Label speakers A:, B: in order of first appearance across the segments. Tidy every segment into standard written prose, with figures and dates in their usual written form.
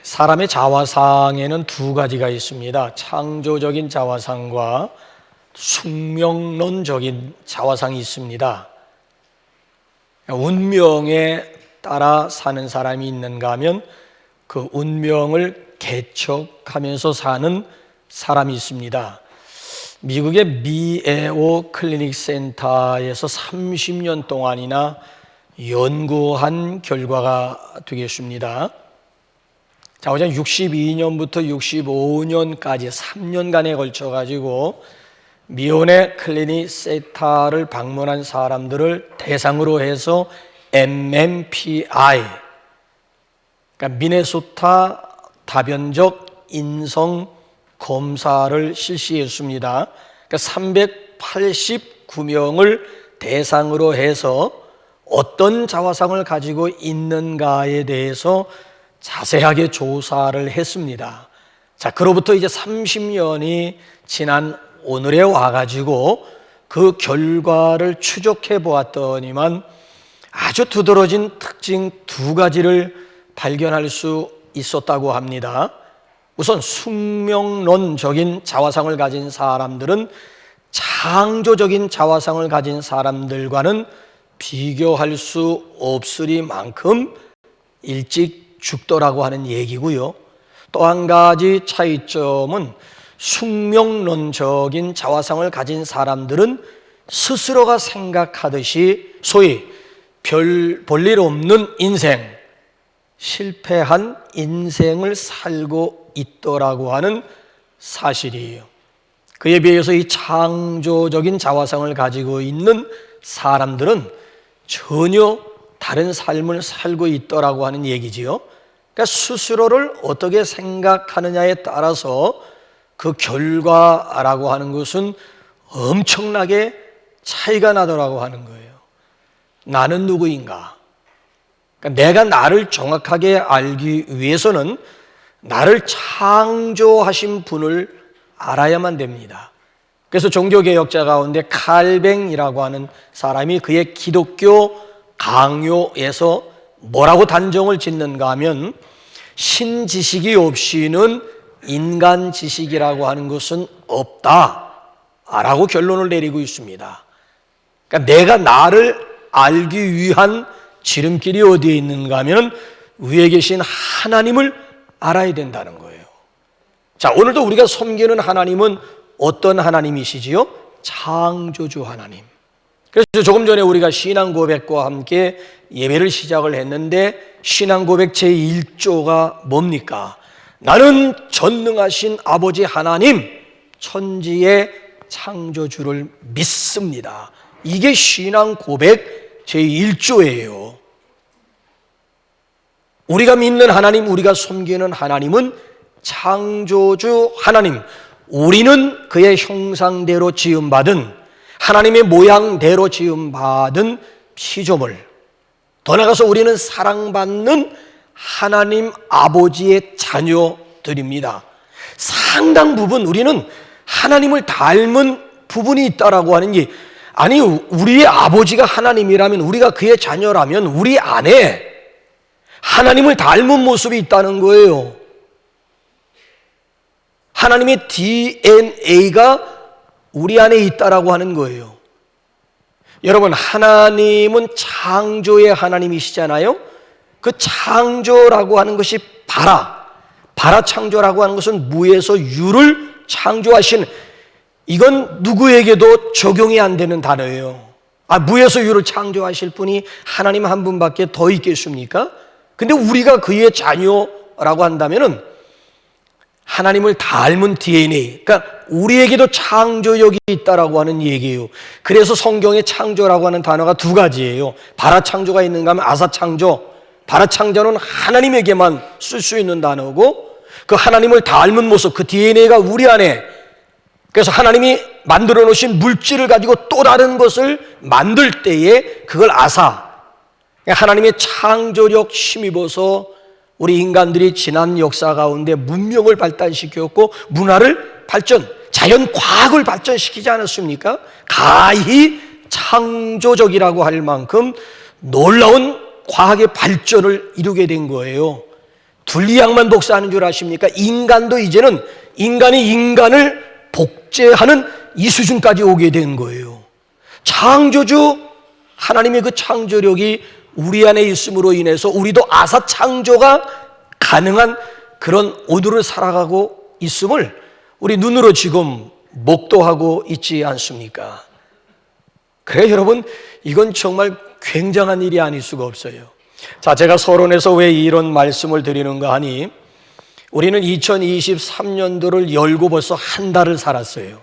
A: 사람의 자화상에는 두 가지가 있습니다. 창조적인 자화상과 숙명론적인 자화상이 있습니다. 운명에 따라 사는 사람이 있는가 하면 그 운명을 개척하면서 사는 사람이 있습니다. 미국의 미에오 클리닉 센터에서 30년 동안이나 연구한 결과가 되겠습니다. 자, 어제 62년부터 65년까지 3년간에 걸쳐 가지고 미혼의 클리닉 센터를 방문한 사람들을 대상으로 해서 MMPI, 그러니까 미네소타 다변적 인성 검사를 실시했습니다. 그러니까 389명을 대상으로 해서 어떤 자화상을 가지고 있는가에 대해서 자세하게 조사를 했습니다. 자, 그로부터 이제 30년이 지난 오늘에 와가지고 그 결과를 추적해 보았더니만 아주 두드러진 특징 두 가지를 발견할 수 있었다고 합니다. 우선 숙명론적인 자화상을 가진 사람들은 창조적인 자화상을 가진 사람들과는 비교할 수 없으리만큼 일찍 죽더라고 하는 얘기고요. 또 한 가지 차이점은 숙명론적인 자화상을 가진 사람들은 스스로가 생각하듯이 소위 별 볼일 없는 인생, 실패한 인생을 살고 있더라고 하는 사실이에요. 그에 비해서 이 창조적인 자화상을 가지고 있는 사람들은 전혀 다른 삶을 살고 있더라고 하는 얘기지요. 그러니까 스스로를 어떻게 생각하느냐에 따라서 그 결과라고 하는 것은 엄청나게 차이가 나더라고 하는 거예요. 나는 누구인가? 그러니까 내가 나를 정확하게 알기 위해서는 나를 창조하신 분을 알아야만 됩니다. 그래서 종교개혁자 가운데 칼뱅이라고 하는 사람이 그의 기독교 강요에서 뭐라고 단정을 짓는가 하면 신지식이 없이는 인간 지식이라고 하는 것은 없다라고 결론을 내리고 있습니다. 그러니까 내가 나를 알기 위한 지름길이 어디에 있는가 하면 위에 계신 하나님을 알아야 된다는 거예요. 자, 오늘도 우리가 섬기는 하나님은 어떤 하나님이시지요? 창조주 하나님. 그래서 조금 전에 우리가 신앙 고백과 함께 예배를 시작을 했는데 신앙 고백 제1조가 뭡니까? 나는 전능하신 아버지 하나님, 천지의 창조주를 믿습니다. 이게 신앙 고백 제1조예요. 우리가 믿는 하나님, 우리가 섬기는 하나님은 창조주 하나님, 우리는 그의 형상대로 지음받은 하나님의 모양대로 지음받은 피조물, 더 나아가서 우리는 사랑받는 하나님 아버지의 자녀들입니다. 상당 부분 우리는 하나님을 닮은 부분이 있다라고 하는 게, 아니 우리의 아버지가 하나님이라면, 우리가 그의 자녀라면 우리 안에 하나님을 닮은 모습이 있다는 거예요. 하나님의 DNA가 우리 안에 있다라고 하는 거예요. 여러분, 하나님은 창조의 하나님이시잖아요. 그 창조라고 하는 것이 바라 창조라고 하는 것은 무에서 유를 창조하신, 이건 누구에게도 적용이 안 되는 단어예요. 무에서 유를 창조하실 분이 하나님 한 분밖에 더 있겠습니까? 근데 우리가 그의 자녀라고 한다면은 하나님을 닮은 DNA, 그러니까 우리에게도 창조력이 있다라고 하는 얘기예요. 그래서 성경에 창조라고 하는 단어가 두 가지예요. 바라창조가 있는가 하면 아사창조. 바라창조는 하나님에게만 쓸 수 있는 단어고, 그 하나님을 닮은 모습, 그 DNA가 우리 안에, 그래서 하나님이 만들어 놓으신 물질을 가지고 또 다른 것을 만들 때에 그걸 아사, 하나님의 창조력 힘입어서 우리 인간들이 지난 역사 가운데 문명을 발달시켰고 문화를 발전, 자연 과학을 발전시키지 않았습니까? 가히 창조적이라고 할 만큼 놀라운 과학의 발전을 이루게 된 거예요. 둘리양만 복사하는 줄 아십니까? 인간도 이제는 인간이 인간을 복제하는 이 수준까지 오게 된 거예요. 창조주 하나님의 그 창조력이 우리 안에 있음으로 인해서 우리도 아사 창조가 가능한 그런 오늘을 살아가고 있음을 우리 눈으로 지금 목도하고 있지 않습니까? 그래 여러분, 이건 정말 굉장한 일이 아닐 수가 없어요. 자, 제가 서론에서 왜 이런 말씀을 드리는가 하니, 우리는 2023년도를 열고 벌써 한 달을 살았어요.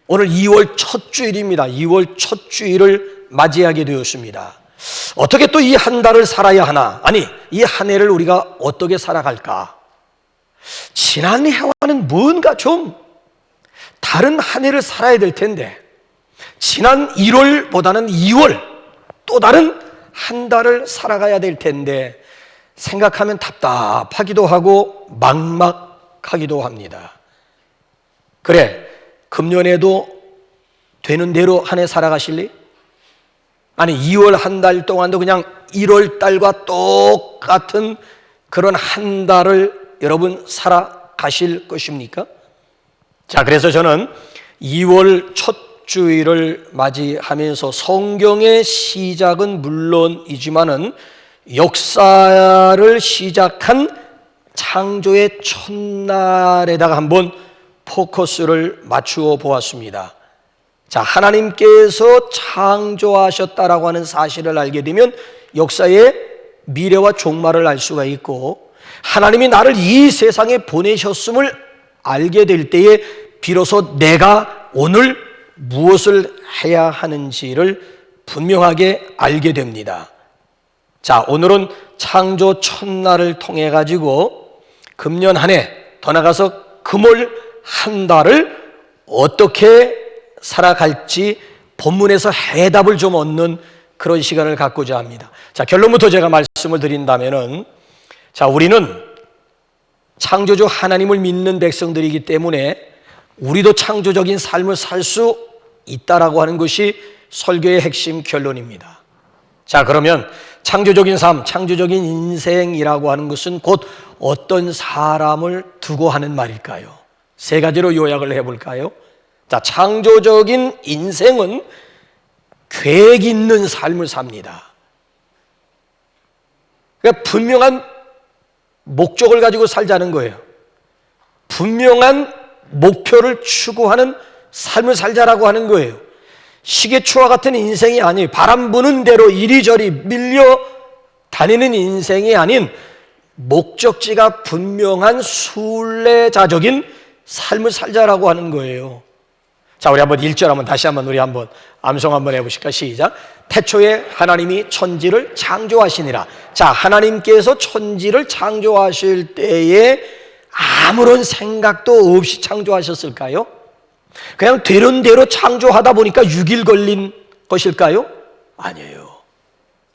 A: 오늘 2월 첫 주일입니다. 2월 첫 주일을 맞이하게 되었습니다. 어떻게 또 이 한 달을 살아야 하나? 아니, 이 한 해를 우리가 어떻게 살아갈까? 지난 해와는 뭔가 좀 다른 한 해를 살아야 될 텐데, 지난 1월보다는 2월 또 다른 한 달을 살아가야 될 텐데 생각하면 답답하기도 하고 막막하기도 합니다. 그래, 금년에도 되는 대로 한 해 살아가실래? 아니, 2월 한 달 동안도 그냥 1월 달과 똑같은 그런 한 달을 여러분 살아가실 것입니까? 자, 그래서 저는 2월 첫 주일을 맞이하면서 성경의 시작은 물론이지만은 역사를 시작한 창조의 첫날에다가 한번 포커스를 맞추어 보았습니다. 자, 하나님께서 창조하셨다라고 하는 사실을 알게 되면 역사의 미래와 종말을 알 수가 있고, 하나님이 나를 이 세상에 보내셨음을 알게 될 때에 비로소 내가 오늘 무엇을 해야 하는지를 분명하게 알게 됩니다. 자, 오늘은 창조 첫날을 통해 가지고 금년 한 해, 더 나가서 금월 한 달을 어떻게 살아갈지 본문에서 해답을 좀 얻는 그런 시간을 갖고자 합니다. 자, 결론부터 제가 말씀을 드린다면은, 자, 우리는 창조주 하나님을 믿는 백성들이기 때문에 우리도 창조적인 삶을 살 수 있다라고 하는 것이 설교의 핵심 결론입니다. 자, 그러면 창조적인 삶, 창조적인 인생이라고 하는 것은 곧 어떤 사람을 두고 하는 말일까요? 세 가지로 요약을 해볼까요? 자, 창조적인 인생은 계획 있는 삶을 삽니다. 그러니까 분명한 목적을 가지고 살자는 거예요. 분명한 목표를 추구하는 삶을 살자라고 하는 거예요. 시계추와 같은 인생이 아니, 바람 부는 대로 이리저리 밀려 다니는 인생이 아닌 목적지가 분명한 순례자적인 삶을 살자라고 하는 거예요. 자, 우리 한번 1절 한번 다시 한번 우리 한번 암송 한번 해보실까? 시작. 태초에 하나님이 천지를 창조하시니라. 자, 하나님께서 천지를 창조하실 때에 아무런 생각도 없이 창조하셨을까요? 그냥 되는 대로 창조하다 보니까 6일 걸린 것일까요? 아니에요.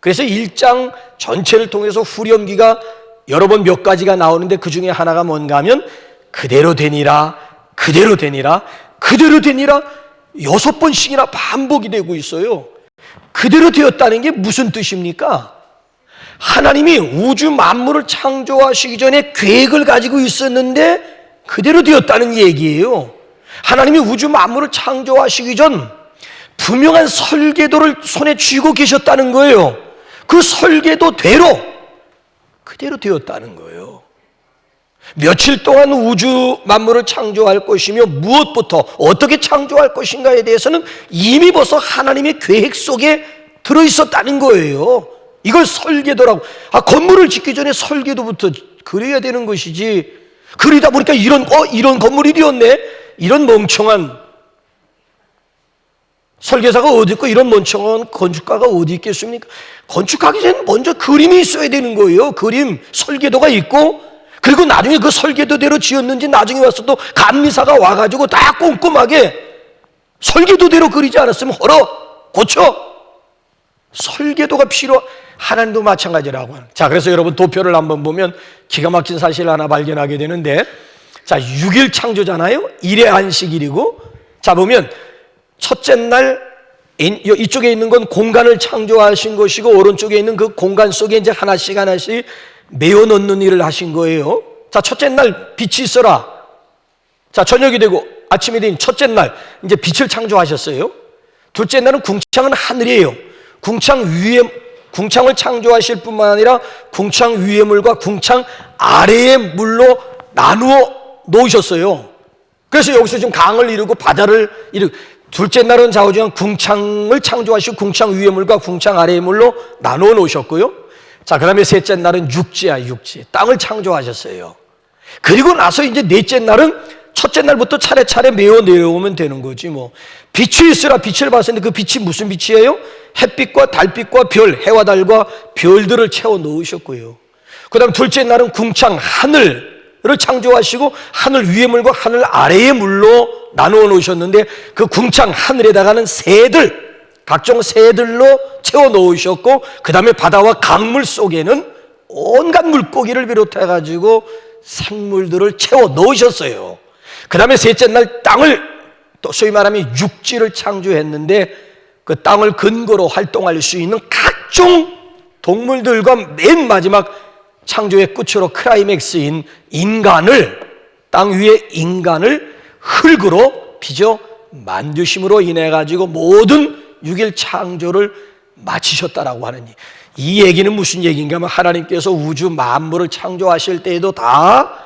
A: 그래서 1장 전체를 통해서 후렴기가 여러 번 몇 가지가 나오는데 그 중에 하나가 뭔가 하면 그대로 되니라, 그대로 되니라, 그대로 되니라 6번씩이나 반복이 되고 있어요. 그대로 되었다는 게 무슨 뜻입니까? 하나님이 우주 만물을 창조하시기 전에 계획을 가지고 있었는데 그대로 되었다는 얘기예요. 하나님이 우주 만물을 창조하시기 전 분명한 설계도를 손에 쥐고 계셨다는 거예요. 그 설계도대로 그대로 되었다는 거예요. 며칠 동안 우주 만물을 창조할 것이며 무엇부터 어떻게 창조할 것인가에 대해서는 이미 벌써 하나님의 계획 속에 들어있었다는 거예요. 이걸 설계도라고. 건물을 짓기 전에 설계도부터 그려야 되는 것이지, 그리다 보니까 이런 건물이 되었네, 이런 멍청한 설계사가 어디 있고 이런 멍청한 건축가가 어디 있겠습니까? 건축하기 전에 먼저 그림이 있어야 되는 거예요. 그림, 설계도가 있고, 그리고 나중에 그 설계도대로 지었는지 나중에 와서 또 감리사가 와가지고 다 꼼꼼하게 설계도대로 그리지 않았으면 헐어 고쳐. 설계도가 하나님도 마찬가지라고 하는. 자, 그래서 여러분 도표를 한번 보면 기가 막힌 사실을 하나 발견하게 되는데, 자, 6일 창조잖아요. 일의 안식일이고, 자, 보면 첫째 날 이쪽에 있는 건 공간을 창조하신 것이고 오른쪽에 있는 그 공간 속에 이제 하나씩 하나씩 메워 넣는 일을 하신 거예요. 자, 첫째 날 빛이 있어라. 자, 저녁이 되고 아침이 된 첫째 날 이제 빛을 창조하셨어요. 둘째 날은 궁창은 하늘이에요. 궁창을 창조하실 뿐만 아니라 궁창 위의 물과 궁창 아래의 물로 나누어 놓으셨어요. 그래서 여기서 지금 강을 이루고 바다를 이루고, 둘째 날은 좌우지간 궁창을 창조하시고 궁창 위의 물과 궁창 아래의 물로 나누어 놓으셨고요. 자, 그 다음에 셋째 날은 육지야, 육지. 땅을 창조하셨어요. 그리고 나서 이제 넷째 날은 첫째 날부터 차례차례 메워 내려오면 되는 거지 뭐. 빛이 있으라 빛을 봤었는데 그 빛이 무슨 빛이에요? 햇빛과 달빛과 별, 해와 달과 별들을 채워 넣으셨고요. 그 다음 둘째 날은 궁창 하늘을 창조하시고 하늘 위의 물과 하늘 아래의 물로 나누어 놓으셨는데 그 궁창 하늘에다가는 새들, 각종 새들로 채워 넣으셨고 그 다음에 바다와 강물 속에는 온갖 물고기를 비롯해가지고 생물들을 채워 넣으셨어요. 그 다음에 셋째 날 땅을, 또 소위 말하면 육지를 창조했는데 그 땅을 근거로 활동할 수 있는 각종 동물들과 맨 마지막 창조의 끝으로 클라이맥스인 인간을, 땅 위에 인간을 흙으로 빚어 만드심으로 인해 가지고 모든 6일 창조를 마치셨다라고 하는 이 얘기는 무슨 얘기인가 하면 하나님께서 우주 만물을 창조하실 때에도 다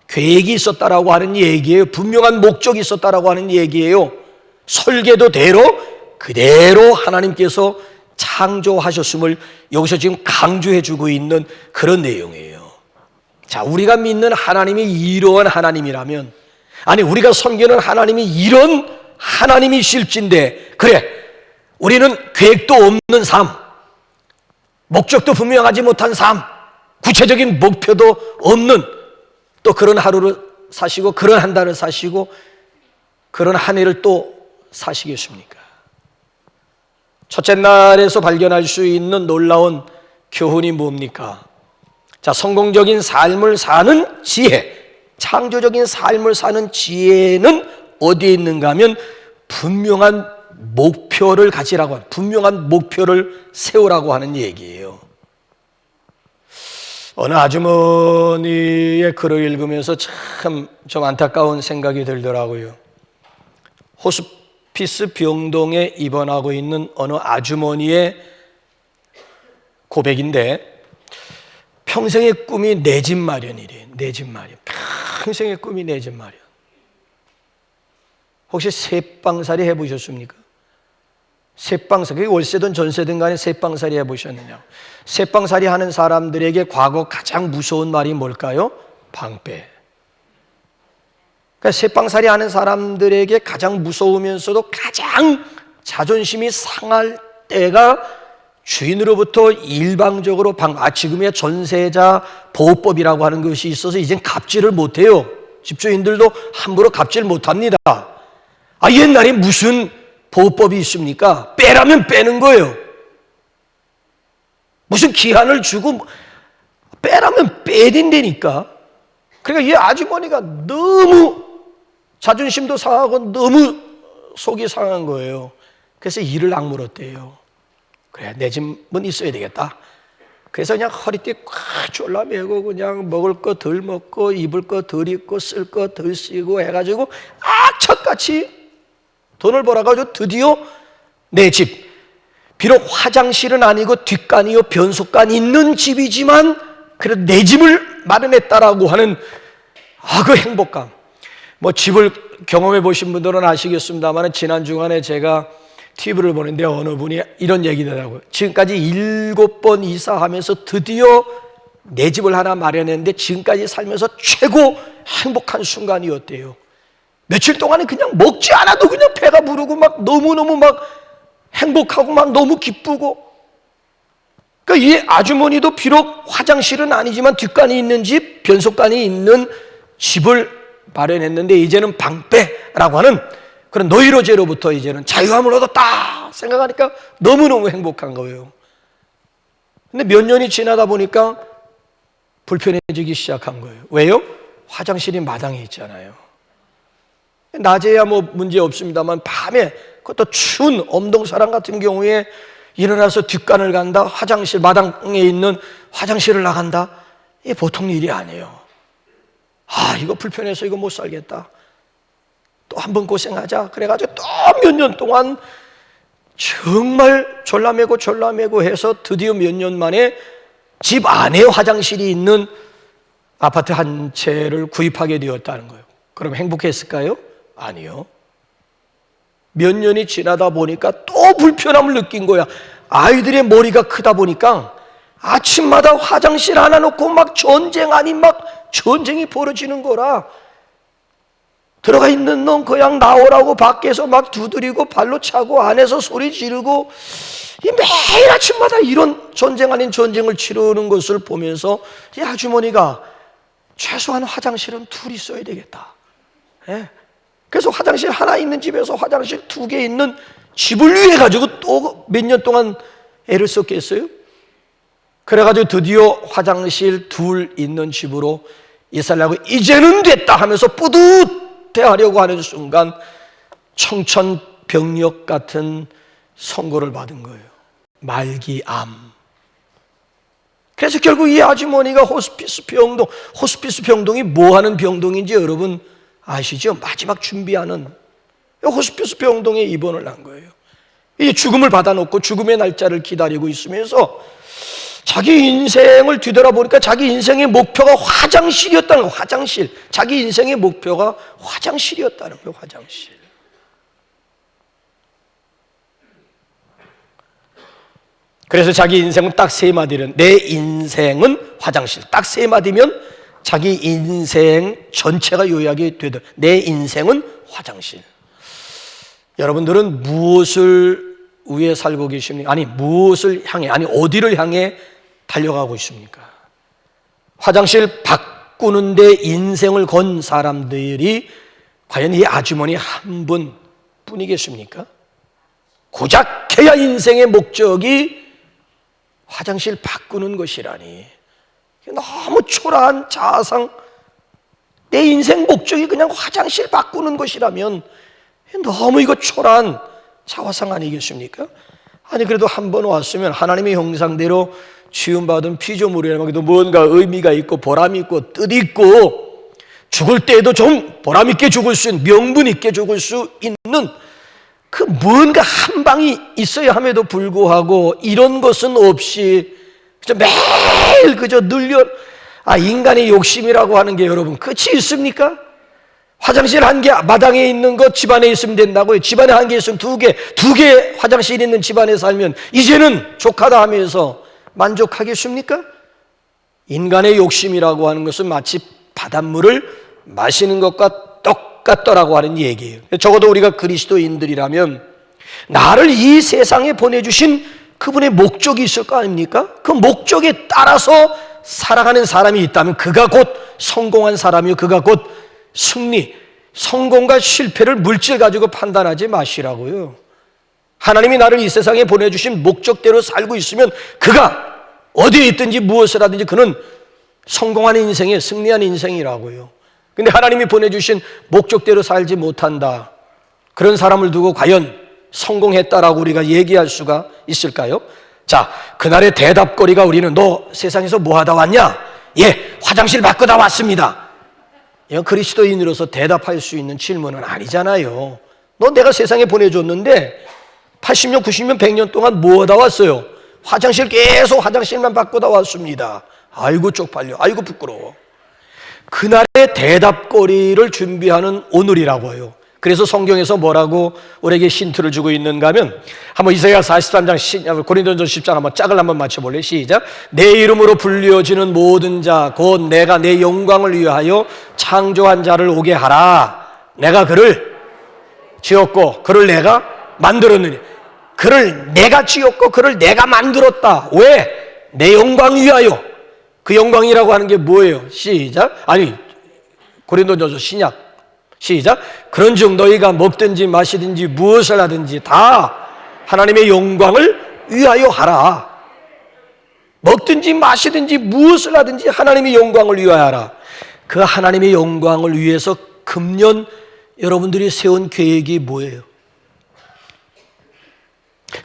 A: 계획이 있었다라고 하는 얘기예요. 분명한 목적이 있었다라고 하는 얘기예요. 설계도대로 그대로 하나님께서 창조하셨음을 여기서 지금 강조해주고 있는 그런 내용이에요. 자, 우리가 믿는 하나님이 이러한 하나님이라면, 아니 우리가 섬기는 하나님이 이런 하나님이실진데, 그래 우리는 계획도 없는 삶, 목적도 분명하지 못한 삶, 구체적인 목표도 없는 또 그런 하루를 사시고 그런 한 달을 사시고 그런 한 해를 또 사시겠습니까? 첫째 날에서 발견할 수 있는 놀라운 교훈이 뭡니까? 자, 성공적인 삶을 사는 지혜, 창조적인 삶을 사는 지혜는 어디에 있는가 하면 분명한 목표를 가지라고 하는, 분명한 목표를 세우라고 하는 얘기예요. 어느 아주머니의 글을 읽으면서 참 좀 안타까운 생각이 들더라고요. 호스피스 병동에 입원하고 있는 어느 아주머니의 고백인데, 평생의 꿈이 내 집 마련이래. 내 집 마련. 평생의 꿈이 내 집 마련. 혹시 새방살이 해보셨습니까? 새방살이, 월세든 전세든 간에 새방살이 해보셨느냐? 새방살이 하는 사람들에게 과거 가장 무서운 말이 뭘까요? 방패. 그러니까 새방살이 하는 사람들에게 가장 무서우면서도 가장 자존심이 상할 때가 주인으로부터 일방적으로 지금의 전세자 보호법이라고 하는 것이 있어서 이젠 갑질을 못해요. 집주인들도 함부로 갑질 못합니다. 옛날에 무슨 보호법이 있습니까? 빼라면 빼는 거예요. 무슨 기한을 주고 빼라면 빼야 된다니까. 그러니까 이 아주머니가 너무 자존심도 상하고 너무 속이 상한 거예요. 그래서 이를 악물었대요. 그래, 내 집은 있어야 되겠다. 그래서 그냥 허리띠 꽉 졸라매고 그냥 먹을 거 덜 먹고 입을 거 덜 입고 쓸 거 덜 쓰고 해가지고 악착같이 돈을 벌어가지고 드디어 내 집, 비록 화장실은 아니고 뒷간이요 변속간 있는 집이지만 그래도 내 집을 마련했다라고 하는 그 행복감. 뭐 집을 경험해 보신 분들은 아시겠습니다만 지난 주간에 제가 TV를 보는데 어느 분이 이런 얘기더라고요. 지금까지 7번 이사하면서 드디어 내 집을 하나 마련했는데 지금까지 살면서 최고 행복한 순간이었대요. 며칠 동안은 그냥 먹지 않아도 그냥 배가 부르고 막 너무너무 막 행복하고 막 너무 기쁘고. 그러니까 이 아주머니도 비록 화장실은 아니지만 뒷간이 있는 집, 변속간이 있는 집을 마련했는데 이제는 방패라고 하는 그런 노이로제로부터 이제는 자유함을 얻었다 생각하니까 너무너무 행복한 거예요. 근데 몇 년이 지나다 보니까 불편해지기 시작한 거예요. 왜요? 화장실이 마당에 있잖아요. 낮에야 뭐 문제 없습니다만 밤에, 그것도 추운 엄동사랑 같은 경우에 일어나서 뒷간을 간다, 화장실 마당에 있는 화장실을 나간다, 이게 보통 일이 아니에요. 이거 불편해서 이거 못 살겠다, 또 한 번 고생하자 그래가지고 또 몇 년 동안 정말 졸라매고 해서 드디어 몇 년 만에 집 안에 화장실이 있는 아파트 한 채를 구입하게 되었다는 거예요. 그럼 행복했을까요? 아니요. 몇 년이 지나다 보니까 또 불편함을 느낀 거야. 아이들의 머리가 크다 보니까 아침마다 화장실 하나 놓고 막 전쟁 아닌 막 전쟁이 벌어지는 거라. 들어가 있는 놈 그냥 나오라고 밖에서 막 두드리고 발로 차고 안에서 소리 지르고, 매일 아침마다 이런 전쟁 아닌 전쟁을 치르는 것을 보면서 이 아주머니가 최소한 화장실은 둘이 써야 되겠다. 그래서 화장실 하나 있는 집에서 화장실 2개 있는 집을 위해 가지고 또 몇 년 동안 애를 썼겠어요? 그래가지고 드디어 화장실 2 있는 집으로 이사를 하고 이제는 됐다 하면서 뿌듯해하려고 하는 순간 청천벽력 같은 선고를 받은 거예요. 말기암. 그래서 결국 이 아주머니가 호스피스 병동이 뭐 하는 병동인지 여러분 아시죠? 마지막 준비하는 호스피스 병동에 입원을 한 거예요. 이제 죽음을 받아놓고 죽음의 날짜를 기다리고 있으면서 자기 인생을 뒤돌아보니까 자기 인생의 목표가 화장실이었다는 거예요. 화장실. 자기 인생의 목표가 화장실이었다는 거예요. 화장실. 그래서 자기 인생은 딱 3마디는, 내 인생은 화장실. 딱 3마디면 자기 인생 전체가 요약이 되더. 내 인생은 화장실. 여러분들은 무엇을 위해 살고 계십니까? 아니, 무엇을 향해, 아니 어디를 향해 달려가고 있습니까? 화장실 바꾸는데 인생을 건 사람들이 과연 이 아주머니 한 분뿐이겠습니까? 고작 해야 인생의 목적이 화장실 바꾸는 것이라니, 너무 초라한 자아상. 내 인생 목적이 그냥 화장실 바꾸는 것이라면 너무 이거 초라한 자화상 아니겠습니까? 아니 그래도 한 번 왔으면 하나님의 형상대로 지음받은 피조물이라면 뭔가 의미가 있고 보람이 있고 뜻이 있고, 죽을 때에도 좀 보람 있게 죽을 수 있는, 명분 있게 죽을 수 있는 그 뭔가 한 방이 있어야 함에도 불구하고 이런 것은 없이 매일 그저 인간의 욕심이라고 하는 게 여러분 끝이 있습니까? 화장실 1개 마당에 있는 것 집안에 있으면 된다고요. 집안에 1개 있으면 2개 화장실 있는 집안에 살면 이제는 족하다 하면서 만족하겠습니까? 인간의 욕심이라고 하는 것은 마치 바닷물을 마시는 것과 똑같더라고 하는 얘기예요. 적어도 우리가 그리스도인들이라면 나를 이 세상에 보내주신 그분의 목적이 있을 거 아닙니까? 그 목적에 따라서 살아가는 사람이 있다면 그가 곧 성공한 사람이요, 그가 곧 승리. 성공과 실패를 물질 가지고 판단하지 마시라고요. 하나님이 나를 이 세상에 보내주신 목적대로 살고 있으면 그가 어디에 있든지 무엇을 하든지 그는 성공한 인생에 승리한 인생이라고요. 근데 하나님이 보내주신 목적대로 살지 못한다, 그런 사람을 두고 과연 성공했다라고 우리가 얘기할 수가 있을까요? 자, 그날의 대답거리가 우리는 너 세상에서 뭐 하다 왔냐? 예, 화장실 바꾸다 왔습니다. 이건 그리스도인으로서 대답할 수 있는 질문은 아니잖아요. 너 내가 세상에 보내줬는데 80년, 90년, 100년 동안 뭐 하다 왔어요? 화장실 계속 화장실만 바꾸다 왔습니다. 아이고 쪽팔려, 아이고 부끄러워. 그날의 대답거리를 준비하는 오늘이라고 해요. 그래서 성경에서 뭐라고 우리에게 힌트를 주고 있는가 하면, 한번 이사야 43장 고린도전서 10장 한번 짝을 한번 맞춰볼래요? 시작. 내 이름으로 불려지는 모든 자 곧 내가 내 영광을 위하여 창조한 자를 오게 하라. 내가 그를 지었고 그를 내가 만들었느니. 그를 내가 지었고 그를 내가 만들었다. 왜? 내 영광 위하여. 그 영광이라고 하는 게 뭐예요? 시작. 아니 고린도전서 신약 시작. 그런즉 너희가 먹든지 마시든지 무엇을 하든지 다 하나님의 영광을 위하여 하라. 먹든지 마시든지 무엇을 하든지 하나님의 영광을 위하여 하라. 그 하나님의 영광을 위해서 금년 여러분들이 세운 계획이 뭐예요?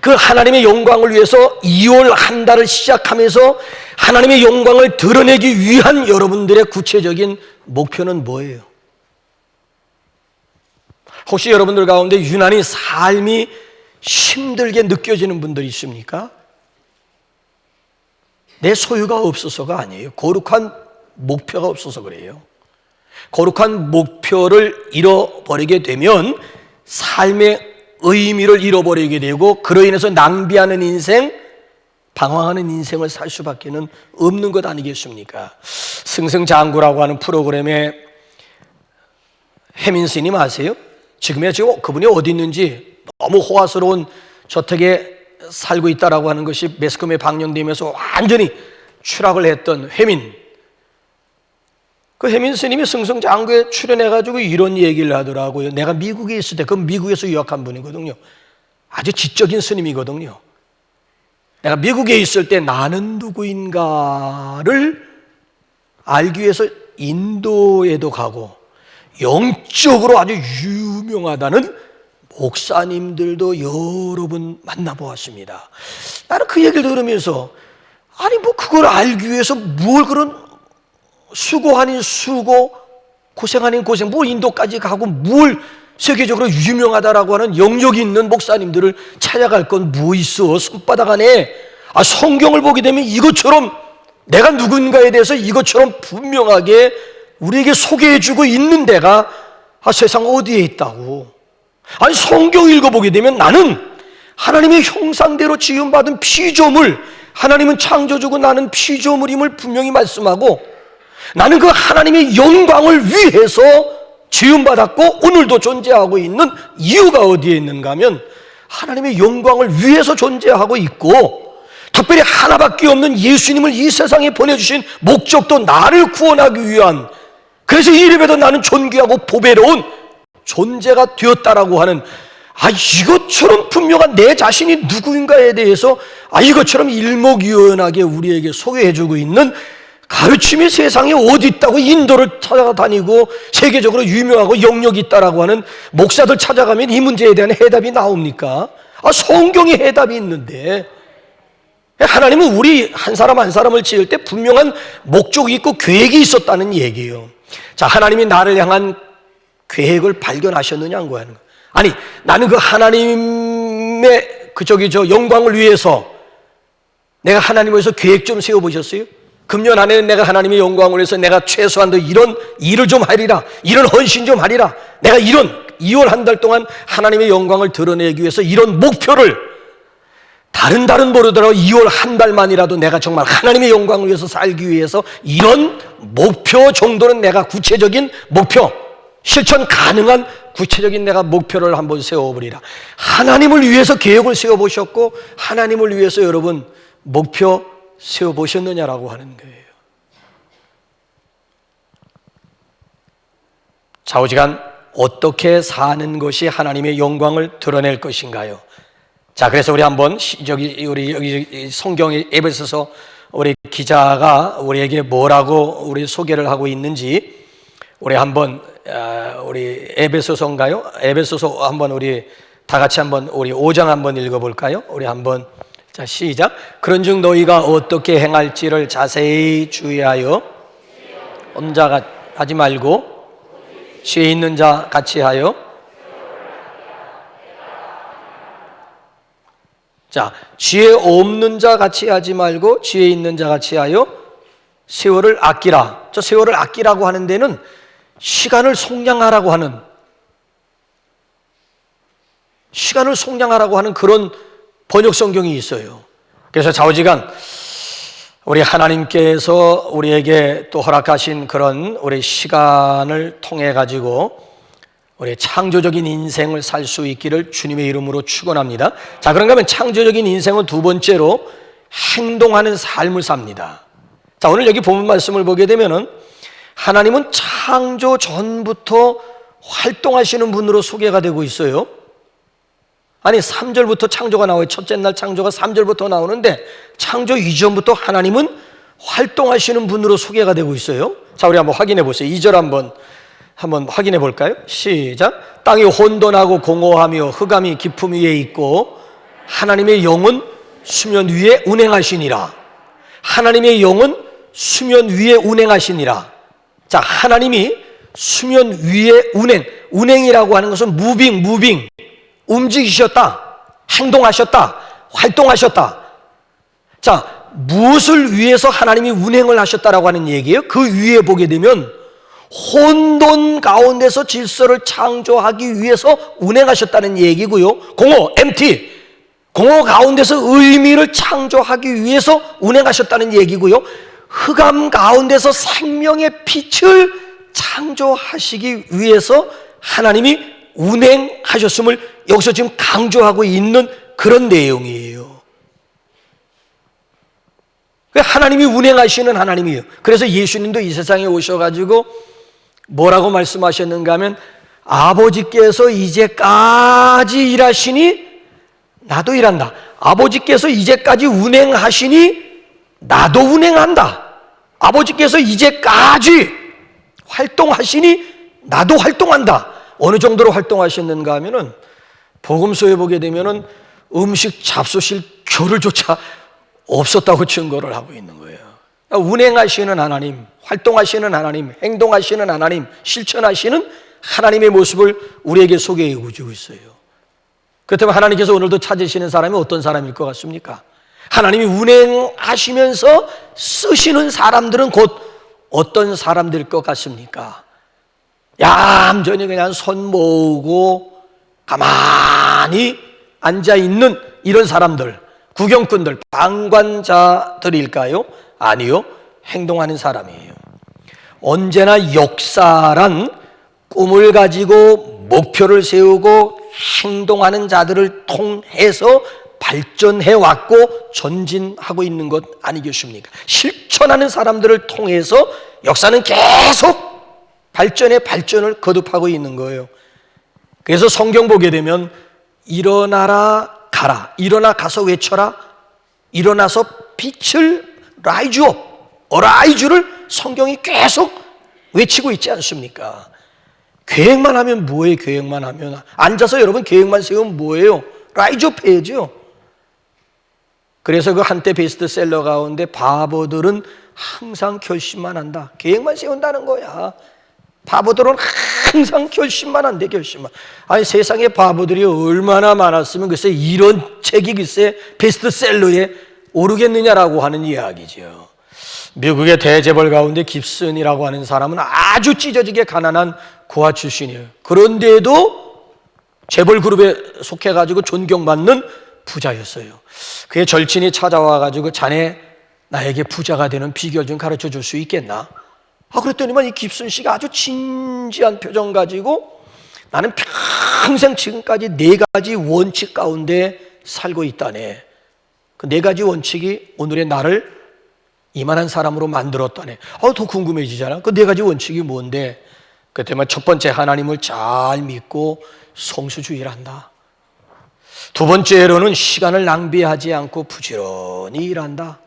A: 그 하나님의 영광을 위해서 2월 한 달을 시작하면서 하나님의 영광을 드러내기 위한 여러분들의 구체적인 목표는 뭐예요? 혹시 여러분들 가운데 유난히 삶이 힘들게 느껴지는 분들이 있습니까? 내 소유가 없어서가 아니에요. 거룩한 목표가 없어서 그래요. 거룩한 목표를 잃어버리게 되면 삶의 의미를 잃어버리게 되고 그로 인해서 낭비하는 인생, 방황하는 인생을 살 수밖에 없는 것 아니겠습니까? 승승장구라고 하는 프로그램에 혜민 스님 아세요? 지금 그분이 어디 있는지 너무 호화스러운 저택에 살고 있다라고 하는 것이 매스컴에 방영되면서 완전히 추락을 했던 혜민. 그 혜민 스님이 승승장구에 출연해가지고 이런 얘기를 하더라고요. 내가 미국에 있을 때, 그 미국에서 유학한 분이거든요. 아주 지적인 스님이거든요. 내가 미국에 있을 때 나는 누구인가를 알기 위해서 인도에도 가고 영적으로 아주 유명하다는 목사님들도 여러 분 만나보았습니다. 나는 그 얘기를 들으면서 아니 뭐 그걸 알기 위해서 뭘 그런 수고 아닌 수고, 고생 아닌 고생, 뭘 인도까지 가고 뭘 세계적으로 유명하다라고 하는 영역이 있는 목사님들을 찾아갈 건 뭐 있어? 손바닥 안에 성경을 보게 되면 이것처럼 내가 누군가에 대해서 이것처럼 분명하게 우리에게 소개해주고 있는 데가 세상 어디에 있다고. 아니 성경 읽어보게 되면 나는 하나님의 형상대로 지음받은 피조물, 하나님은 창조주고 나는 피조물임을 분명히 말씀하고 나는 그 하나님의 영광을 위해서 지음받았고 오늘도 존재하고 있는 이유가 어디에 있는가 하면 하나님의 영광을 위해서 존재하고 있고 특별히 하나밖에 없는 예수님을 이 세상에 보내주신 목적도 나를 구원하기 위한, 그래서 이래봬도 나는 존귀하고 보배로운 존재가 되었다라고 하는 이것처럼 분명한 내 자신이 누구인가에 대해서 이것처럼 일목요연하게 우리에게 소개해주고 있는 가르침이 세상에 어디 있다고 인도를 찾아다니고 세계적으로 유명하고 영역이 있다라고 하는 목사들 찾아가면 이 문제에 대한 해답이 나옵니까? 성경에 해답이 있는데 하나님은 우리 한 사람 한 사람을 지을 때 분명한 목적이 있고 계획이 있었다는 얘기예요. 자, 하나님이 나를 향한 계획을 발견하셨느냐 한 거야. 아니 나는 그 하나님의 영광을 위해서 내가 하나님을 위해서 계획 좀 세워보셨어요? 금년 안에는 내가 하나님의 영광을 위해서 내가 최소한도 이런 일을 좀 하리라, 이런 헌신 좀 하리라, 내가 이런 2월 한 달 동안 하나님의 영광을 드러내기 위해서 이런 목표를 다른 모르더라도 2월 한 달만이라도 내가 정말 하나님의 영광을 위해서 살기 위해서 이런 목표 정도는 내가 구체적인 목표, 실천 가능한 구체적인 내가 목표를 한번 세워버리라. 하나님을 위해서 계획을 세워보셨고 하나님을 위해서 여러분 목표 세워보셨느냐라고 하는 거예요. 좌우지간 어떻게 사는 것이 하나님의 영광을 드러낼 것인가요? 자, 그래서 우리 한번 여기 성경의 에베소서 우리 기자가 우리에게 뭐라고 우리 소개를 하고 있는지 우리 한번 우리 에베소서인가요? 에베소서 한번 우리 다 같이 한번 우리 5장 한번 읽어볼까요? 우리 한번 자, 시작. 그런즉 너희가 어떻게 행할지를 자세히 주의하여 혼자 하지 말고 지혜 있는 자 같이 하여. 자, 지혜 없는 자 같이 하지 말고 지혜 있는 자 같이 하여 세월을 아끼라. 저 세월을 아끼라고 하는 데는 시간을 속량하라고 하는 그런 번역 성경이 있어요. 그래서 좌우지간 우리 하나님께서 우리에게 또 허락하신 그런 우리 시간을 통해 가지고 우리 창조적인 인생을 살 수 있기를 주님의 이름으로 축원합니다. 자, 그런가 하면 창조적인 인생은 두 번째로 행동하는 삶을 삽니다. 자, 오늘 여기 본문 말씀을 보게 되면은 하나님은 창조 전부터 활동하시는 분으로 소개가 되고 있어요. 아니 3절부터 창조가 나와요. 첫째 날 창조가 3절부터 나오는데 창조 이전부터 하나님은 활동하시는 분으로 소개가 되고 있어요. 자, 우리 한번 확인해 보세요. 2절 한번 한번 확인해 볼까요? 시작. 땅이 혼돈하고 공허하며 흑암이 깊음 위에 있고 하나님의 영은 수면 위에 운행하시니라. 하나님의 영은 수면 위에 운행하시니라. 자, 하나님이 수면 위에 운행이라고 하는 것은 무빙, 움직이셨다, 행동하셨다, 활동하셨다. 자, 무엇을 위해서 하나님이 운행을 하셨다라고 하는 얘기예요? 그 위에 보게 되면 혼돈 가운데서 질서를 창조하기 위해서 운행하셨다는 얘기고요. 공허, empty, 공허 가운데서 의미를 창조하기 위해서 운행하셨다는 얘기고요. 흑암 가운데서 생명의 빛을 창조하시기 위해서 하나님이 운행하셨음을 여기서 지금 강조하고 있는 그런 내용이에요. 하나님이 운행하시는 하나님이에요. 그래서 예수님도 이 세상에 오셔가지고 뭐라고 말씀하셨는가 하면 아버지께서 이제까지 일하시니 나도 일한다. 아버지께서 이제까지 운행하시니 나도 운행한다. 아버지께서 이제까지 활동하시니 나도 활동한다. 어느 정도로 활동하셨는가 하면은 복음서에 보게 되면은 음식 잡수실 겨를조차 없었다고 증거를 하고 있는 거예요. 운행하시는 하나님, 활동하시는 하나님, 행동하시는 하나님, 실천하시는 하나님의 모습을 우리에게 소개해 주고 있어요. 그렇다면 하나님께서 오늘도 찾으시는 사람이 어떤 사람일 것 같습니까? 하나님이 운행하시면서 쓰시는 사람들은 곧 어떤 사람들일 것 같습니까? 얌전히 그냥 손 모으고 가만히 앉아있는 이런 사람들, 구경꾼들, 방관자들일까요? 아니요, 행동하는 사람이에요. 언제나 역사란 꿈을 가지고 목표를 세우고 행동하는 자들을 통해서 발전해 왔고 전진하고 있는 것 아니겠습니까? 실천하는 사람들을 통해서 역사는 계속 발전을 거듭하고 있는 거예요. 그래서 성경 보게 되면 일어나라 가라, 일어나 가서 외쳐라, 일어나서 빛을 어라이즈를 성경이 계속 외치고 있지 않습니까? 계획만 하면 뭐예요? 계획만 하면 앉아서 여러분 계획만 세우면 뭐예요? 라이즈업 해야죠. 그래서 그 한때 베스트셀러 가운데 바보들은 항상 결심만 한다, 계획만 세운다는 거야. 바보들은 항상 결심만 한대, 결심만. 아니 세상에 바보들이 얼마나 많았으면 글쎄 이런 책이 글쎄 베스트셀러에 오르겠느냐라고 하는 이야기죠. 미국의 대재벌 가운데 깁슨이라고 하는 사람은 아주 찢어지게 가난한 고아 출신이에요. 그런데도 재벌 그룹에 속해가지고 존경받는 부자였어요. 그의 절친이 찾아와가지고 자네 나에게 부자가 되는 비결 좀 가르쳐 줄 수 있겠나? 그랬더니만 이 깁슨 씨가 아주 진지한 표정 가지고 나는 평생 지금까지 4가지 원칙 가운데 살고 있다네. 그 4가지 원칙이 오늘의 나를 이만한 사람으로 만들었다네. 더 궁금해지잖아. 그 4가지 원칙이 뭔데? 그때만 첫 번째, 하나님을 잘 믿고 성수주의를 한다. 두 번째로는 시간을 낭비하지 않고 부지런히 일한다.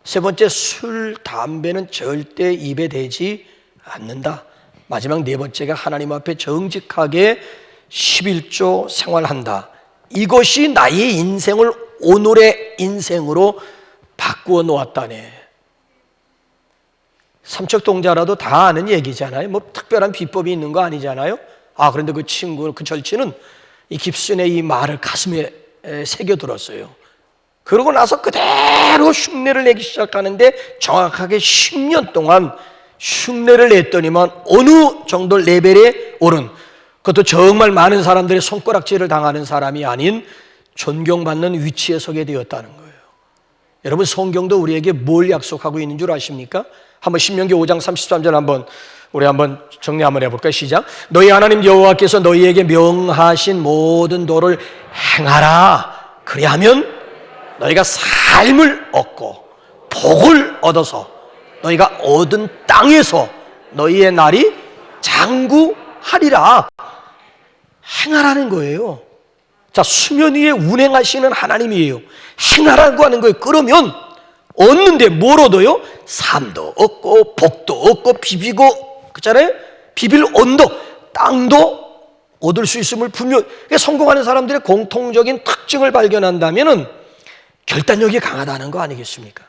A: 세 번째, 술, 담배는 절대 입에 대지 않는다. 마지막 4번째가 하나님 앞에 정직하게 11조 생활한다. 이것이 나의 인생을 오늘의 인생으로 바꾸어 놓았다네. 삼척동자라도 다 아는 얘기잖아요. 뭐 특별한 비법이 있는 거 아니잖아요. 그런데 그 친구, 그 절친은 이 깁슨의 이 말을 가슴에 새겨들었어요. 그러고 나서 그대로 흉내를 내기 시작하는데 정확하게 10년 동안 흉내를 냈더니만 어느 정도 레벨에 오른, 그것도 정말 많은 사람들의 손가락질을 당하는 사람이 아닌 존경받는 위치에 서게 되었다는 거예요. 여러분, 성경도 우리에게 뭘 약속하고 있는 줄 아십니까? 한번 신명기 5장 33절 우리 한번 정리 한번 해볼까요? 시작. 너희 하나님 여호와께서 너희에게 명하신 모든 도를 행하라. 그리하면 너희가 삶을 얻고 복을 얻어서 너희가 얻은 땅에서 너희의 날이 장구하리라. 행하라는 거예요. 자, 수면 위에 운행하시는 하나님이에요. 행하라고 하는 거예요. 그러면 얻는데 뭘 얻어요? 삶도 얻고 복도 얻고 비비고, 그렇잖아요? 비빌 언덕, 땅도 얻을 수 있음을 분명. 성공하는 사람들의 공통적인 특징을 발견한다면은 결단력이 강하다는 거 아니겠습니까?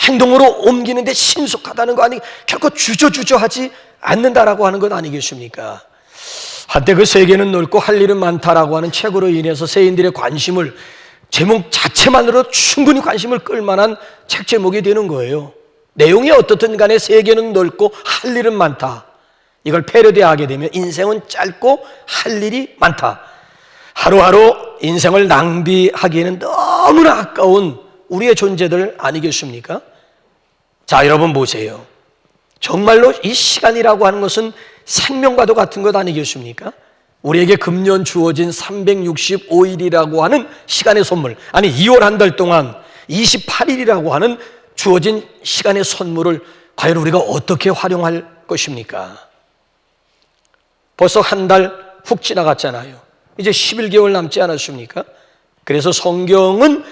A: 행동으로 옮기는데 신속하다는 거 아니, 결코 주저주저하지 않는다라고 하는 것 아니겠습니까? 한때 그 세계는 넓고 할 일은 많다라고 하는 책으로 인해서 세인들의 관심을, 제목 자체만으로 충분히 관심을 끌 만한 책 제목이 되는 거예요. 내용이 어떻든 간에 세계는 넓고 할 일은 많다. 이걸 패러디하게 되면 인생은 짧고 할 일이 많다. 하루하루 인생을 낭비하기에는 너무나 아까운 우리의 존재들 아니겠습니까? 자, 여러분 보세요. 정말로 이 시간이라고 하는 것은 생명과도 같은 것 아니겠습니까? 우리에게 금년 주어진 365일이라고 하는 시간의 선물, 아니 2월 한 달 동안 28일이라고 하는 주어진 시간의 선물을 과연 우리가 어떻게 활용할 것입니까? 벌써 한 달 훅 지나갔잖아요. 이제 11개월 남지 않았습니까? 그래서 성경은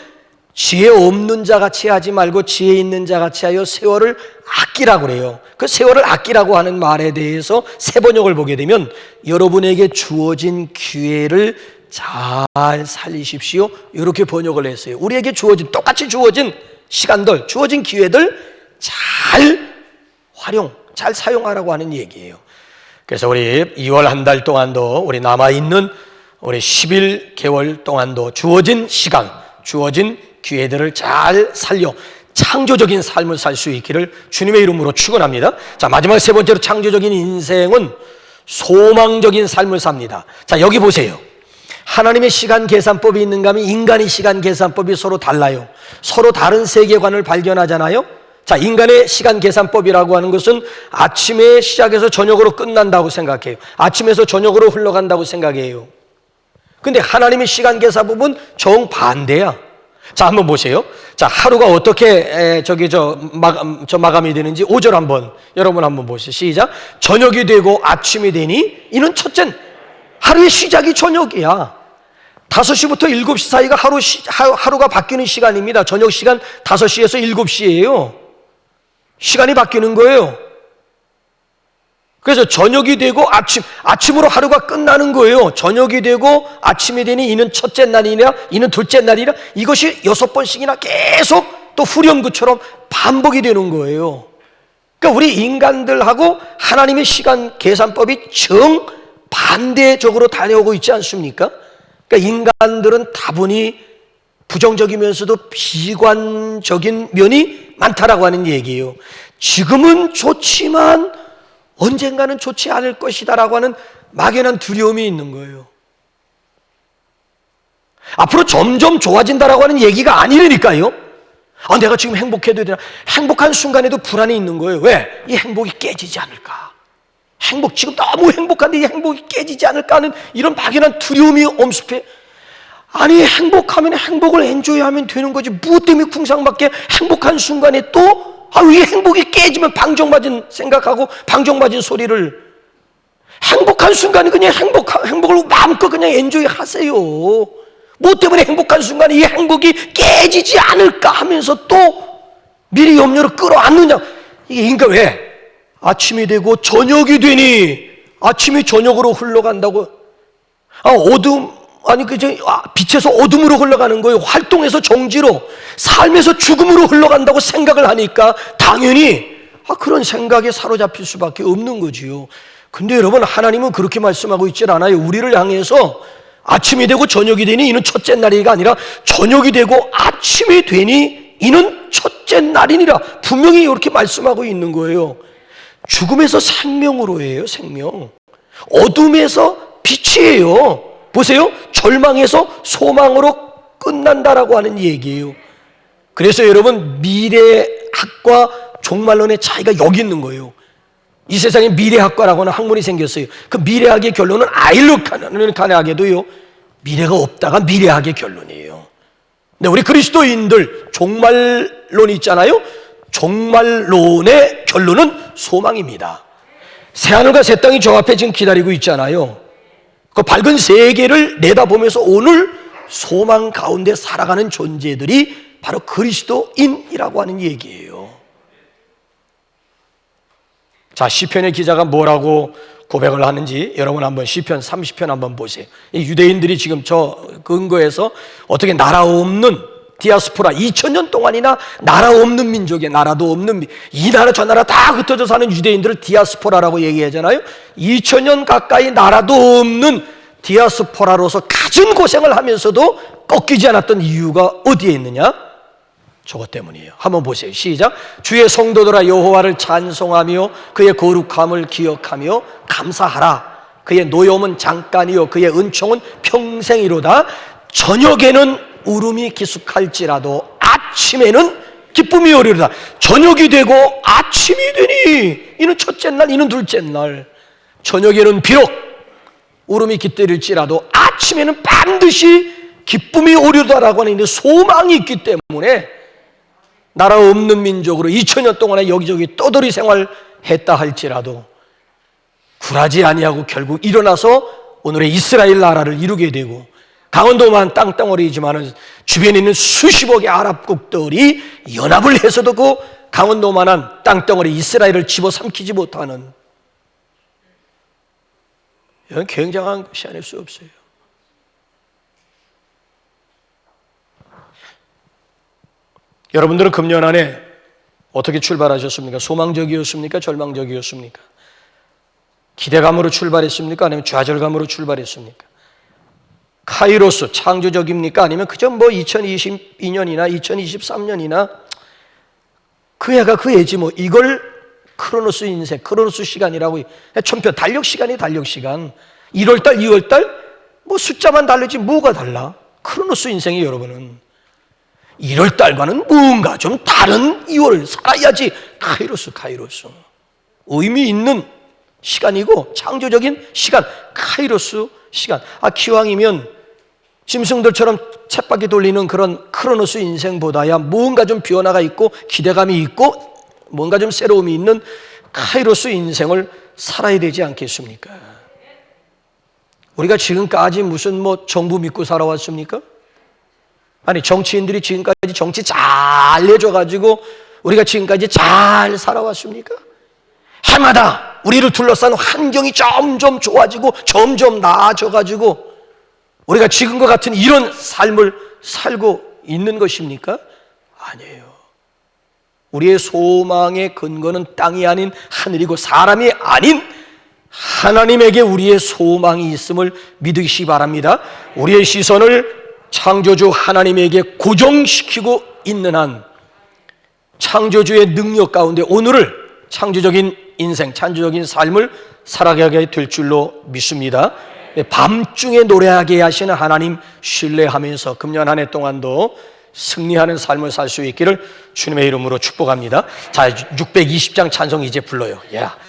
A: 지혜 없는 자 같이 하지 말고 지혜 있는 자 같이 하여 세월을 아끼라고 그래요. 그 세월을 아끼라고 하는 말에 대해서 새 번역을 보게 되면 여러분에게 주어진 기회를 잘 살리십시오, 이렇게 번역을 했어요. 우리에게 주어진, 똑같이 주어진 시간들, 주어진 기회들 잘 잘 사용하라고 하는 얘기예요. 그래서 우리 2월 한 달 동안도, 우리 남아있는 우리 11개월 동안도 주어진 시간, 주어진 기회들을 잘 살려 창조적인 삶을 살 수 있기를 주님의 이름으로 축원합니다. 자, 마지막 세 번째로 창조적인 인생은 소망적인 삶을 삽니다. 자, 여기 보세요. 하나님의 시간 계산법이 있는가 하면 인간의 시간 계산법이 서로 달라요. 서로 다른 세계관을 발견하잖아요. 자, 인간의 시간 계산법이라고 하는 것은 아침에 시작해서 저녁으로 끝난다고 생각해요. 아침에서 저녁으로 흘러간다고 생각해요. 근데 하나님의 시간 계산법은 정반대야. 자, 한번 보세요. 자, 하루가 어떻게 마감이 되는지 5절 한번 여러분 한번 보세요. 시작. 저녁이 되고 아침이 되니 이는 첫째, 하루의 시작이 저녁이야. 5시부터 7시 사이가 하루가 바뀌는 시간입니다. 저녁 시간 5시에서 7시예요. 시간이 바뀌는 거예요. 그래서 저녁이 되고 아침으로 하루가 끝나는 거예요. 저녁이 되고 아침이 되니 이는 첫째 날이냐, 이는 둘째 날이냐, 이것이 6번씩이나 계속 또 후렴구처럼 반복이 되는 거예요. 그러니까 우리 인간들하고 하나님의 시간 계산법이 정반대적으로 달려오고 있지 않습니까? 그러니까 인간들은 다분히 부정적이면서도 비관적인 면이 많다라고 하는 얘기예요. 지금은 좋지만 언젠가는 좋지 않을 것이다라고 하는 막연한 두려움이 있는 거예요. 앞으로 점점 좋아진다라고 하는 얘기가 아니라니까요. 내가 지금 행복해도 되나? 행복한 순간에도 불안이 있는 거예요. 왜? 이 행복이 깨지지 않을까? 지금 너무 행복한데 이 행복이 깨지지 않을까 하는 이런 막연한 두려움이 엄습해. 아니, 행복하면 행복을 엔조이하면 되는 거지. 무엇 때문에 궁상맞게 행복한 순간에 또 이 행복이 깨지면 방정맞은 생각하고 방정맞은 소리를. 행복한 순간에 그냥 행복을 마음껏 그냥 엔조이 하세요. 무엇 때문에 행복한 순간에 이 행복이 깨지지 않을까 하면서 또 미리 염려를 끌어안느냐. 이게 인간 왜? 아침이 되고 저녁이 되니 아침이 저녁으로 흘러간다고. 빛에서 어둠으로 흘러가는 거예요. 활동에서 정지로, 삶에서 죽음으로 흘러간다고 생각을 하니까 당연히 그런 생각에 사로잡힐 수밖에 없는 거지요. 근데 여러분, 하나님은 그렇게 말씀하고 있질 않아요. 우리를 향해서 아침이 되고 저녁이 되니 이는 첫째 날이가 아니라 저녁이 되고 아침이 되니 이는 첫째 날이니라, 분명히 이렇게 말씀하고 있는 거예요. 죽음에서 생명으로 해요. 생명. 어둠에서 빛이에요. 보세요. 절망에서 소망으로 끝난다라고 하는 얘기예요. 그래서 여러분, 미래학과 종말론의 차이가 여기 있는 거예요. 이 세상에 미래학과라고 하는 학문이 생겼어요. 그 미래학의 결론은 아이러니하게도요, 미래가 없다가 미래학의 결론이에요. 근데 우리 그리스도인들 종말론이 있잖아요. 종말론의 결론은 소망입니다. 새하늘과 새 땅이 저 앞에 지금 기다리고 있잖아요. 그 밝은 세계를 내다보면서 오늘 소망 가운데 살아가는 존재들이 바로 그리스도인이라고 하는 얘기예요. 자, 시편의 기자가 뭐라고 고백을 하는지 여러분 한번 시편 30편 한번 보세요. 이 유대인들이 지금 저 근거에서 어떻게 나라 없는 디아스포라 2000년 동안이나 나라 없는 민족에 나라도 없는 이 나라 저 나라 다 흩어져 사는 유대인들을 디아스포라라고 얘기하잖아요. 2000년 가까이 나라도 없는 디아스포라로서 갖은 고생을 하면서도 꺾이지 않았던 이유가 어디에 있느냐? 저것 때문이에요. 한번 보세요. 시작. 주의 성도들아 여호와를 찬송하며 그의 거룩함을 기억하며 감사하라. 그의 노여움은 잠깐이요 그의 은총은 평생이로다. 저녁에는 울음이 기숙할지라도 아침에는 기쁨이 오리로다. 저녁이 되고 아침이 되니 이는 첫째 날 이는 둘째 날. 저녁에는 비록 울음이 깃들일지라도 아침에는 반드시 기쁨이 오리로다라고 하는 소망이 있기 때문에 나라 없는 민족으로 2000년 동안에 여기저기 떠돌이 생활했다 할지라도 굴하지 아니하고 결국 일어나서 오늘의 이스라엘 나라를 이루게 되고 강원도만 땅덩어리지만 주변에 있는 수십억의 아랍국들이 연합을 해서도 그 강원도만한 땅덩어리 이스라엘을 집어삼키지 못하는 이런 굉장한 것이 아닐 수 없어요. 여러분들은 금년 안에 어떻게 출발하셨습니까? 소망적이었습니까? 절망적이었습니까? 기대감으로 출발했습니까? 아니면 좌절감으로 출발했습니까? 카이로스, 창조적입니까? 아니면 그저 2022년이나 2023년이나 그 해가 그 해지 이걸 크로노스 인생, 크로노스 시간이라고 천편 달력 시간이 달력 시간 1월달, 2월달 숫자만 다르지 뭐가 달라? 크로노스 인생이 여러분은 1월달과는 뭔가 좀 다른 2월 살아야지. 카이로스 의미 있는 시간이고 창조적인 시간, 카이로스 시간. 기왕이면 짐승들처럼 쳇바퀴 돌리는 그런 크로노스 인생보다야 뭔가 좀 변화가 있고 기대감이 있고 뭔가 좀 새로움이 있는 카이로스 인생을 살아야 되지 않겠습니까? 우리가 지금까지 무슨 정부 믿고 살아왔습니까? 아니 정치인들이 지금까지 정치 잘 내줘가지고 우리가 지금까지 잘 살아왔습니까? 해마다 우리를 둘러싼 환경이 점점 좋아지고 점점 나아져가지고 우리가 지금과 같은 이런 삶을 살고 있는 것입니까? 아니에요. 우리의 소망의 근거는 땅이 아닌 하늘이고 사람이 아닌 하나님에게 우리의 소망이 있음을 믿으시기 바랍니다. 우리의 시선을 창조주 하나님에게 고정시키고 있는 한 창조주의 능력 가운데 오늘을 창조적인 인생, 창조적인 삶을 살아가게 될 줄로 믿습니다. 밤중에 노래하게 하시는 하나님 신뢰하면서 금년 한 해 동안도 승리하는 삶을 살 수 있기를 주님의 이름으로 축복합니다. 자, 620장 찬송 이제 불러요.